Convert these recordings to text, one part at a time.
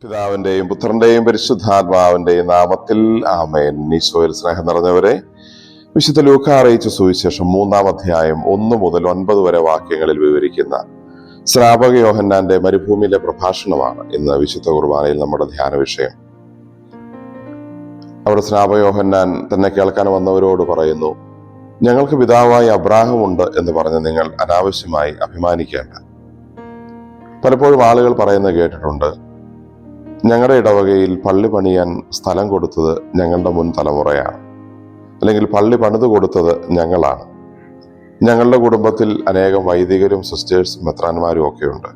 പിതാവിന്റെയും പുത്രന്റെയും പരിശുദ്ധാത്മാവിന്റെയും നാമത്തിൽ ആമേൻ. ഈശോയിൽ സ്നേഹം നിറഞ്ഞവരെ, വിശുദ്ധ ലൂക്ക അറിയിച്ച സുവിശേഷം 3-ാം അധ്യായം 1 മുതൽ 9 വരെ വാക്യങ്ങളിൽ വിവരിക്കുന്ന സ്നാപക യോഹന്നാന്റെ മരുഭൂമിയിലെ പ്രഭാഷണമാണ് ഇന്ന് വിശുദ്ധ കുർബാനയിൽ നമ്മുടെ ധ്യാന വിഷയം. അവിടെ സ്നാപക യോഹന്നാൻ തന്നെ കേൾക്കാൻ വന്നവരോട് പറയുന്നു, ഞങ്ങൾക്ക് പിതാവായ അബ്രാഹം ഉണ്ട് എന്ന് പറഞ്ഞ് നിങ്ങൾ അനാവശ്യമായി അഭിമാനിക്കേണ്ട. പലപ്പോഴും ആളുകൾ പറയുന്നത് കേട്ടിട്ടുണ്ട്, ഞങ്ങളുടെ ഇടവകയിൽ പള്ളി പണിയാൻ സ്ഥലം കൊടുത്തത് ഞങ്ങളുടെ മുൻ തലമുറയാണ്, അല്ലെങ്കിൽ പള്ളി പണിത് കൊടുത്തത് ഞങ്ങളാണ്. ഞങ്ങളുടെ കുടുംബത്തിൽ അനേകം വൈദികരും സിസ്റ്റേഴ്സും മെത്രാന്മാരും ഒക്കെയുണ്ട്.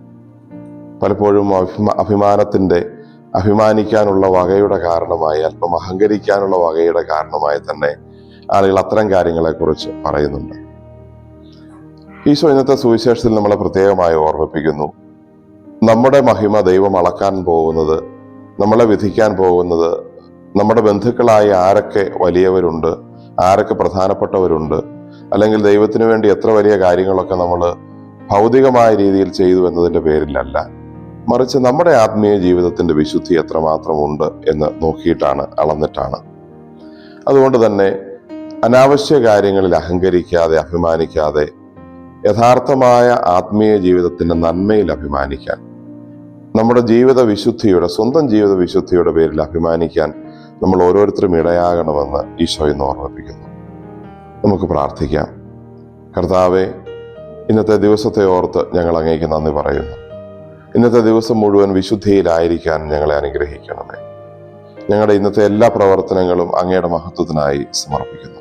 പലപ്പോഴും അഭിമാനിക്കാനുള്ള വകയുടെ കാരണമായി, അല്പം അഹങ്കരിക്കാനുള്ള വകയുടെ കാരണമായി തന്നെ ആളുകൾ അത്തരം കാര്യങ്ങളെക്കുറിച്ച് പറയുന്നുണ്ട്. ഈശോ ഇന്നത്തെ സുവിശേഷത്തിൽ നമ്മളെ പ്രത്യേകമായി ഓർമ്മിപ്പിക്കുന്നു, നമ്മുടെ മഹിമ ദൈവം അളക്കാൻ പോകുന്നത്, നമ്മളെ വിധിക്കാൻ പോകുന്നത്, നമ്മുടെ ബന്ധുക്കളായി ആരൊക്കെ വലിയവരുണ്ട്, ആരൊക്കെ പ്രധാനപ്പെട്ടവരുണ്ട്, അല്ലെങ്കിൽ ദൈവത്തിന് വേണ്ടി എത്ര വലിയ കാര്യങ്ങളൊക്കെ നമ്മൾ ഭൗതികമായ രീതിയിൽ ചെയ്തു എന്നതിൻ്റെ പേരിലല്ല, മറിച്ച് നമ്മുടെ ആത്മീയ ജീവിതത്തിന്റെ വിശുദ്ധി എത്രമാത്രമുണ്ട് എന്ന് നോക്കിയിട്ടാണ്, അളന്നിട്ടാണ്. അതുകൊണ്ട് തന്നെ അനാവശ്യ കാര്യങ്ങളിൽ അഹങ്കരിക്കാതെ, അഭിമാനിക്കാതെ, യഥാർത്ഥമായ ആത്മീയ ജീവിതത്തിന്റെ നന്മയിൽ അഭിമാനിക്കാൻ, നമ്മുടെ സ്വന്തം ജീവിത വിശുദ്ധിയുടെ പേരിൽ അഭിമാനിക്കാൻ നമ്മൾ ഓരോരുത്തരും ഇടയാകണമെന്ന് ഈശോ ഇന്ന് ഓർമ്മിപ്പിക്കുന്നു. നമുക്ക് പ്രാർത്ഥിക്കാം. കർത്താവേ, ഇന്നത്തെ ദിവസത്തെ ഓർത്ത് ഞങ്ങൾ അങ്ങേക്ക് നന്ദി പറയുന്നു. ഇന്നത്തെ ദിവസം മുഴുവൻ വിശുദ്ധിയിലായിരിക്കാൻ ഞങ്ങളെ അനുഗ്രഹിക്കണമേ. ഞങ്ങളുടെ ഇന്നത്തെ എല്ലാ പ്രവർത്തനങ്ങളും അങ്ങയുടെ മഹത്വത്തിനായി സമർപ്പിക്കുന്നു.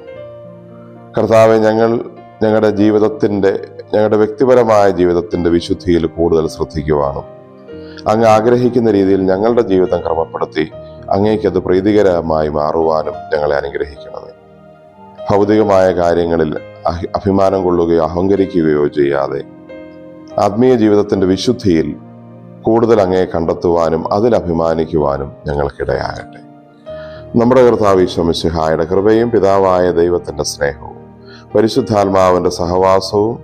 കർത്താവെ, ഞങ്ങളുടെ വ്യക്തിപരമായ ജീവിതത്തിന്റെ വിശുദ്ധിയിൽ കൂടുതൽ ശ്രദ്ധിക്കുവാനും, അങ്ങ് ആഗ്രഹിക്കുന്ന രീതിയിൽ ഞങ്ങളുടെ ജീവിതം ക്രമപ്പെടുത്തി അങ്ങേക്കത് പ്രീതികരമായി മാറുവാനും ഞങ്ങളെ അനുഗ്രഹിക്കണമേ. ഭൗതികമായ കാര്യങ്ങളിൽ അഭിമാനം കൊള്ളുകയോ അഹങ്കരിക്കുകയോ ചെയ്യാതെ ആത്മീയ ജീവിതത്തിന്റെ വിശുദ്ധിയിൽ കൂടുതൽ അങ്ങയെ കണ്ടെത്തുവാനും അതിൽ അഭിമാനിക്കുവാനും ഞങ്ങൾക്കിടയാകട്ടെ. നമ്മുടെ കർത്താവ് ഈശോ മിശിഹായുടെ കൃപയും പിതാവായ ദൈവത്തിന്റെ സ്നേഹവും പരിശുദ്ധാത്മാവിന്റെ സഹവാസവും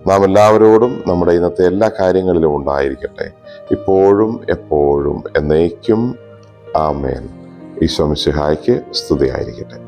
നാം എല്ലാവരോടും നമ്മുടെ ഇന്നത്തെ എല്ലാ കാര്യങ്ങളിലും ഉണ്ടായിരിക്കട്ടെ, ഇപ്പോഴും എപ്പോഴും എന്നേക്കും. ആമേൻ. ഈശോ മിശിഹായ്ക്ക് സ്തുതിയായിരിക്കട്ടെ.